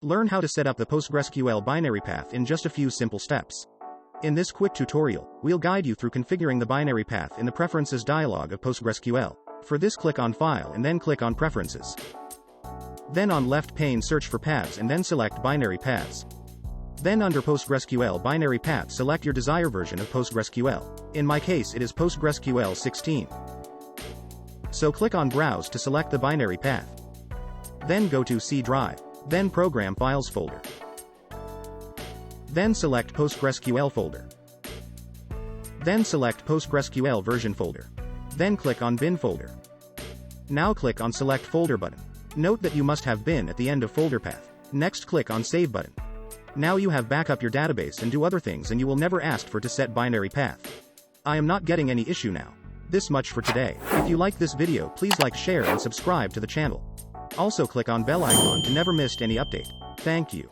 Learn how to set up the PostgreSQL binary path in just a few simple steps. In this quick tutorial, we'll guide you through configuring the binary path in the Preferences dialog of PostgreSQL. For this, click on File and then click on Preferences. Then on left pane search for paths and then select Binary Paths. Then under PostgreSQL Binary Path select your desired version of PostgreSQL. In my case it is PostgreSQL 16. So click on Browse to select the binary path. Then go to C Drive. Then Program Files folder. Then select PostgreSQL folder. Then select PostgreSQL version folder. Then click on Bin folder. Now click on Select Folder button. Note that you must have bin at the end of folder path. Next click on Save button. Now you have backup your database and do other things and you will never ask for to set binary path. I am not getting any issue now. This much for today. If you like this video, please like, share and subscribe to the channel. Also click on bell icon to never miss any update. Thank you.